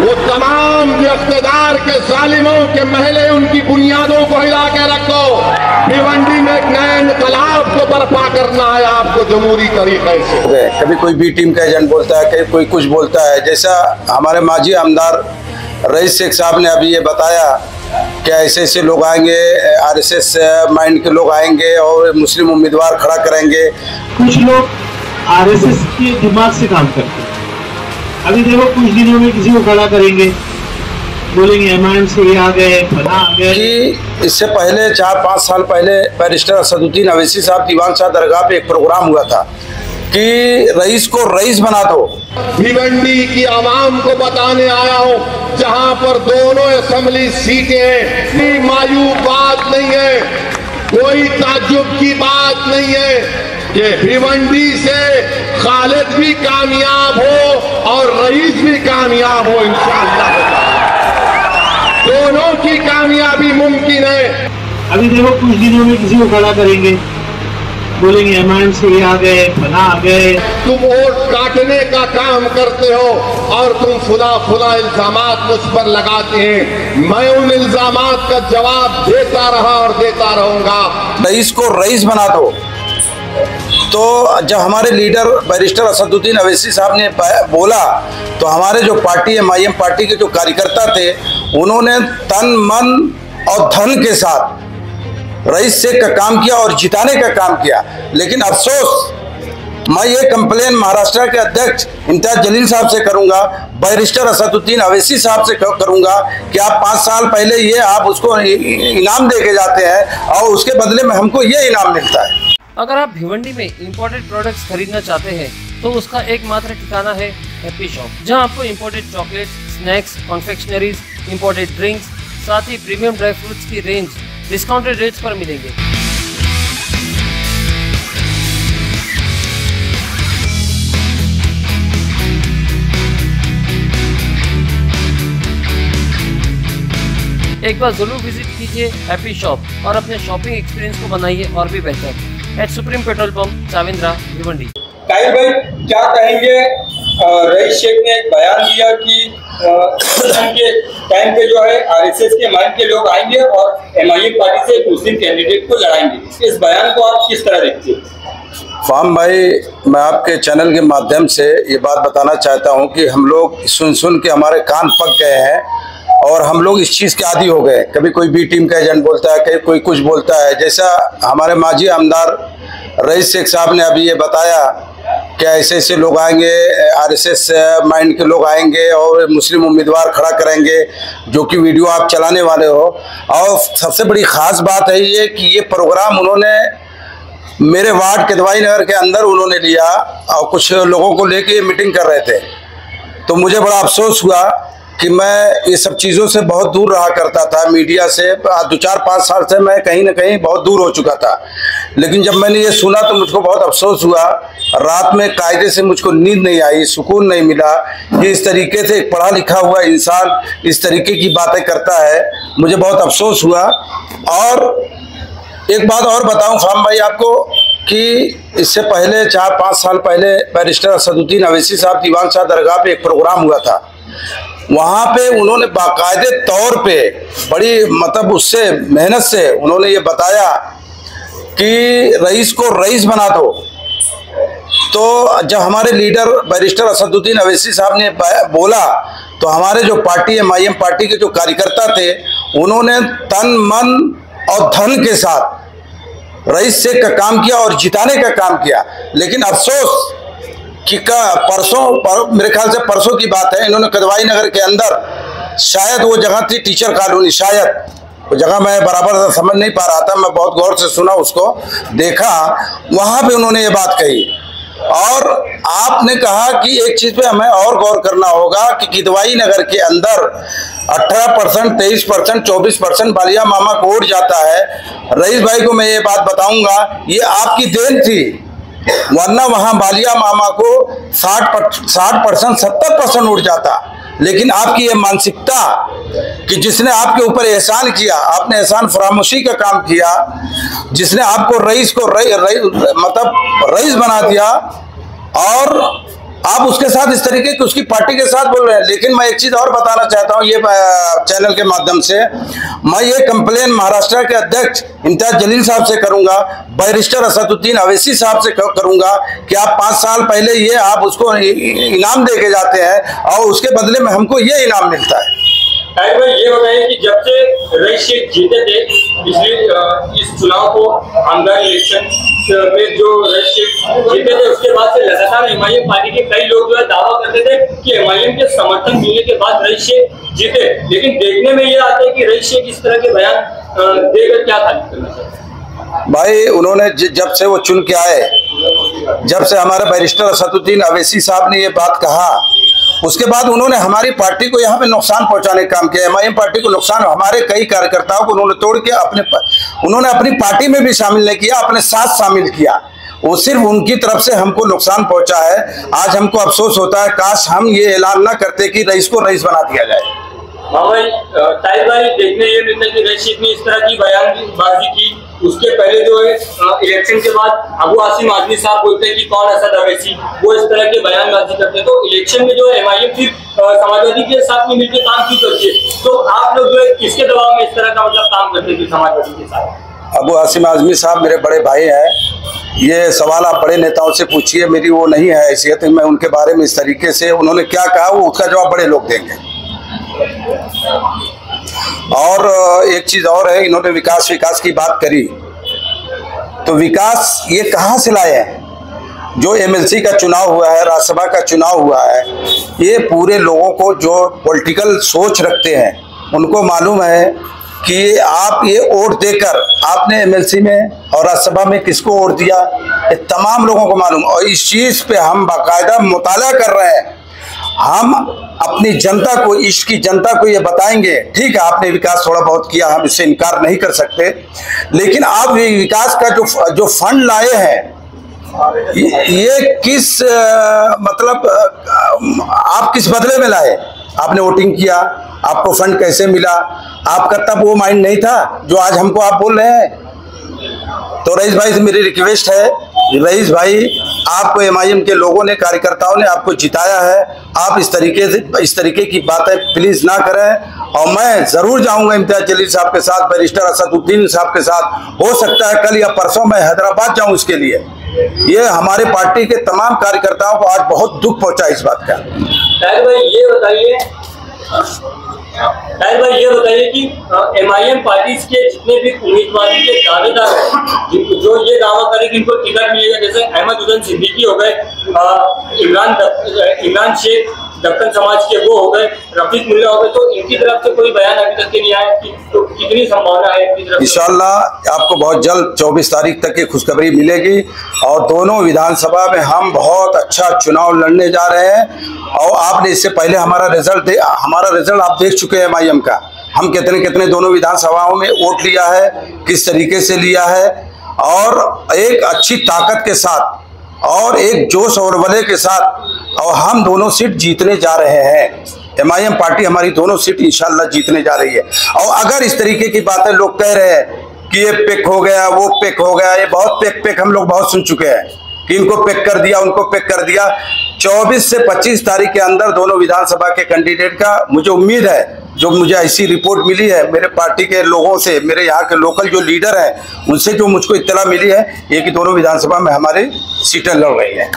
वो तमाम जो इख्तिदार के जालिमों के महले उनकी बुनियादों को हिला के रखो। भिवंडी में एक नए इनकलाब को बर्पा करना है आपको जमहूरी तरीके से। कभी कोई बी टीम का एजेंट बोलता है, कभी कोई कुछ बोलता है। जैसा हमारे माजी आमदार रईस शेख साहब ने अभी ये बताया कि ऐसे ऐसे लोग आएंगे, आरएसएस माइंड के लोग आएंगे और मुस्लिम उम्मीदवार खड़ा करेंगे। कुछ लोग आरएसएस के दिमाग से काम करते हैं। अभी देखो कुछ दिनों में किसी को खड़ा करेंगे, बोलेंगे एमआईएम से ये आ गए, फला आ गए। कि इससे पहले 4-5 साल पहले बैरिस्टर असदुद्दीन अवैसी साहब दीवान शाह दरगाह पे एक प्रोग्राम हुआ था कि रईस को रईस बना दो। भिवंडी की आवाम को बताने आया हूँ जहाँ पर दोनों असेंबली सीटें हैं। कोई मायूब बात नहीं है, कोई ताज्जुब की बात नहीं है कि भिवंडी से खालिद भी कामयाब हो और रईस भी कामयाब हो। इंशाअल्लाह दोनों की कामयाबी मुमकिन है। अभी देखो कुछ दिनों में किसी को खड़ा करेंगे, बोलेंगे एमआईएम से ये आ गए, फला आ गए। तुम वोट काटने का काम करते हो और तुम फुला इल्जामात मुझ पर लगाते हैं। मैं उन इल्जामात का जवाब देता रहा और देता रहूंगा। रईस को रईस बना दो। तो जब हमारे लीडर बैरिस्टर असदुद्दीन अवैसी साहब ने बोला तो हमारे जो पार्टी एमआईएम पार्टी के जो कार्यकर्ता थे उन्होंने तन मन और धन के साथ रईस शेख का काम किया और जिताने का काम किया। लेकिन अफसोस मैं ये कंप्लेन महाराष्ट्र के अध्यक्ष इम्तियाज जलील साहब से करूंगा, बैरिस्टर असदुद्दीन अवैसी साहब से करूंगा कि आप 5 साल पहले ये आप उसको इनाम दे के जाते हैं और उसके बदले में हमको ये इनाम मिलता है। अगर आप भिवंडी में इंपोर्टेड प्रोडक्ट्स खरीदना चाहते हैं तो उसका एकमात्र ठिकाना है हैप्पी शॉप, जहां आपको imported chocolates, snacks, confectioneries, imported drinks, साथ ही प्रीमियम ड्राई फ्रूट्स की रेंज डिस्काउंटेड रेट्स पर मिलेंगे। एक बार जरूर विजिट कीजिए हैप्पी शॉप और अपने शॉपिंग एक्सपीरियंस को बनाइए और भी बेहतर। At supreme petrol pump Chavindra Bhiwandi. काहिल भाई क्या कहेंगे, रईस शेख ने एक बयान दिया कि के टाइम पे जो है आरएसएस के माइंड के लोग आएंगे और एमआईएम पार्टी से एक मुस्लिम कैंडिडेट को लड़ाएंगे। इस बयान को आप किस तरह देखते हैं? फाहम भाई, मैं आपके चैनल के माध्यम से ये बात बताना चाहता हूँ कि हम लोग सुन के हमारे कान पक गए हैं और हम लोग इस चीज़ के आदी हो गए। कभी कोई बी टीम का एजेंट बोलता है, कभी कोई कुछ बोलता है। जैसा हमारे माजी आमदार रईस शेख साहब ने अभी ये बताया कि ऐसे ऐसे लोग आएंगे, आरएसएस माइंड के लोग आएंगे और मुस्लिम उम्मीदवार खड़ा करेंगे, जो कि वीडियो आप चलाने वाले हो। और सबसे बड़ी ख़ास बात है ये कि ये प्रोग्राम उन्होंने मेरे वार्ड केदवाई नगर के अंदर उन्होंने लिया और कुछ लोगों को लेके मीटिंग कर रहे थे। तो मुझे बड़ा अफसोस हुआ कि मैं ये सब चीज़ों से बहुत दूर रहा करता था, मीडिया से 2-4-5 साल से मैं कहीं ना कहीं बहुत दूर हो चुका था। लेकिन जब मैंने ये सुना तो मुझको बहुत अफसोस हुआ। रात में कायदे से मुझको नींद नहीं आई, सुकून नहीं मिला कि इस तरीके से एक पढ़ा लिखा हुआ इंसान इस तरीके की बातें करता है। मुझे बहुत अफसोस हुआ। और एक बात और बताऊं फाहम भाई आपको कि इससे पहले 4-5 साल पहले बैरिस्टर असदुद्दीन अवैसी साहब दीवान शाह दरगाह पे एक प्रोग्राम हुआ था। वहाँ पे उन्होंने बाकायदे तौर पे बड़ी मतलब उससे मेहनत से उन्होंने ये बताया कि रईस को रईस बना दो। तो जब हमारे लीडर बैरिस्टर असदुद्दीन अवैसी साहब ने बोला तो हमारे जो पार्टी एमआईएम पार्टी के जो कार्यकर्ता थे उन्होंने तन मन और धन के साथ रईस शेख का काम किया और जिताने का काम किया। लेकिन अफसोस कि मेरे ख्याल से परसों की बात है, इन्होंने कदवाई नगर के अंदर शायद वो जगह थी टीचर कॉलोनी, शायद वो जगह मैं बराबर समझ नहीं पा रहा था, मैं बहुत गौर से सुना, उसको देखा, वहाँ पे उन्होंने ये बात कही। और आपने कहा कि एक चीज़ पे हमें और गौर करना होगा कि किदवाई नगर के अंदर 18%, 23%, 24% बालिया मामा को वोट जाता है। रईस भाई को मैं ये बात बताऊंगा, ये आपकी देन थी, वरना वहाँ बालिया मामा को 60%, 70% उड़ जाता। लेकिन आपकी ये मानसिकता कि जिसने आपके ऊपर एहसान किया, आपने एहसान फरामोशी का काम किया, जिसने आपको रईस को मतलब रईस बना दिया और आप उसके साथ इस तरीके की उसकी पार्टी के साथ बोल रहे हैं। लेकिन मैं एक चीज और बताना चाहता हूं ये चैनल के माध्यम से, मैं ये कंप्लेन महाराष्ट्र के अध्यक्ष इम्तियाज जलील साहब से करूंगा, बैरिस्टर असदुद्दीन अवैसी साहब से करूंगा कि आप 5 साल पहले ये आप उसको इनाम दे के जाते हैं और उसके बदले में हमको ये इनाम मिलता है। ताहिर भाई ये बताइए कि जब से रईस शेख जीते थे पिछले इस चुनाव को, आमदार इलेक्शन में जो रईस शेख जीते थे, उसके बाद से लगातार एमआईएम पार्टी के कई लोग जो है दावा करते थे कि एमआईएम के समर्थन मिलने के बाद रईस शेख जीते। लेकिन देखने में ये आता है कि रईस शेख इस तरह के बयान देकर क्या तारीफ करना चाहते? भाई उन्होंने जब से वो चुन के आए, जब से हमारे बैरिस्टर असदुद्दीन अवैसी साहब ने ये बात कहा, उसके बाद उन्होंने हमारी पार्टी को यहाँ पे नुकसान पहुंचाने का काम किया। एमआईएम पार्टी को नुकसान, हमारे कई कार्यकर्ताओं को उन्होंने तोड़ के उन्होंने अपनी पार्टी में भी शामिल नहीं किया, अपने साथ शामिल किया। वो सिर्फ उनकी तरफ से हमको नुकसान पहुंचा है। आज हमको अफसोस होता है, काश हम ये ऐलान ना करते कि रईस को रईस बना दिया जाए। भाई ताहिर भाई देखने ये मिलता है कि रईस शेख ने इस तरह की बयानबाजी की। उसके पहले जो है इलेक्शन के बाद अबू आसिम आजमी साहब बोलते हैं कि कौन असद अवैसी, वो इस तरह के बयानबाजी करते हैं। तो इलेक्शन में जो है एमआईएम फिर समाजवादी के साथ में मिलकर काम क्यों करती है? तो आप लोग जो है किसके दबाव में इस तरह का मतलब काम करते थे समाजवादी के साथ? अबू आसिम आजमी साहब मेरे बड़े भाई हैं, ये सवाल आप बड़े नेताओं से पूछिए, मेरी वो नहीं है हैसियत मैं उनके बारे में इस तरीके से उन्होंने क्या कहा वो उसका जवाब बड़े लोग देंगे। और एक चीज और है, इन्होंने विकास की बात करी, तो विकास ये कहाँ से लाए हैं? जो एमएलसी का चुनाव हुआ है, राज्यसभा का चुनाव हुआ है, ये पूरे लोगों को जो पॉलिटिकल सोच रखते हैं उनको मालूम है कि आप ये वोट देकर आपने एमएलसी में और राज्यसभा में किसको वोट दिया, ये तमाम लोगों को मालूम। और इस चीज पे हम बाकायदा मुताला कर रहे हैं। हम अपनी जनता को, इश्क की जनता को ये बताएंगे, ठीक है आपने विकास थोड़ा बहुत किया, हम इससे इनकार नहीं कर सकते, लेकिन आप विकास का जो फंड लाए हैं ये किस मतलब आप किस बदले में लाए? आपने वोटिंग किया, आपको फंड कैसे मिला? आपका तब वो माइंड नहीं था जो आज हमको आप बोल रहे हैं। तो रईस भाई से मेरी रिक्वेस्ट है, रईस भाई आपको एमआईएम के लोगों ने, कार्यकर्ताओं ने आपको जिताया है, आप इस तरीके की बातें प्लीज ना करें। और मैं जरूर जाऊंगा इम्तियाज जलील साहब के साथ, बैरिस्टर असदुद्दीन साहब के साथ, हो सकता है कल या परसों मैं हैदराबाद जाऊं इसके लिए। ये हमारे पार्टी के तमाम कार्यकर्ताओं को आज बहुत दुख पहुंचा इस बात का। ताहिर भाई ये बताइए कि एमआईएम पार्टी के जितने भी उम्मीदवार के दावेदार हैं, जो ये दावा करें कि इनको टिकट मिलेगा, जैसे अहमद उद्दीन सिद्दीकी हो गए, इमरान शेख दक्कन समाज के वो हो गए, रफीक मुल्ला हो गए, तो इनकी तरफ से कोई बयान अभी तक नहीं आया कि तो कितनी संभावना है इनकी तरफ? इंशाल्लाह आपको बहुत जल्द 24 तारीख तक की खुशखबरी मिलेगी और दोनों विधानसभा में हम बहुत अच्छा चुनाव लड़ने जा रहे हैं। और आपने इससे पहले हमारा रिजल्ट आप देख चुके हैं एमआईएम का, हम कितने दोनों विधानसभाओं में वोट लिया है, किस तरीके से लिया है, और एक अच्छी ताकत के साथ और एक जोश और बले के साथ, और हम दोनों सीट जीतने जा रहे हैं। एमआईएम पार्टी हमारी दोनों सीट इंशाल्लाह जीतने जा रही है। और अगर इस तरीके की बातें लोग कह रहे हैं कि ये पिक हो गया, वो पिक हो गया, ये बहुत पिक हम लोग बहुत सुन चुके हैं कि इनको पिक कर दिया, उनको पिक कर दिया। 24 से 25 तारीख के अंदर दोनों विधानसभा के कैंडिडेट का मुझे उम्मीद है, जो मुझे ऐसी रिपोर्ट मिली है मेरे पार्टी के लोगों से, मेरे यहाँ के लोकल जो लीडर हैं उनसे जो मुझको इत्तला मिली है, ये कि दोनों विधानसभा में हमारी सीटें लड़ रही हैं।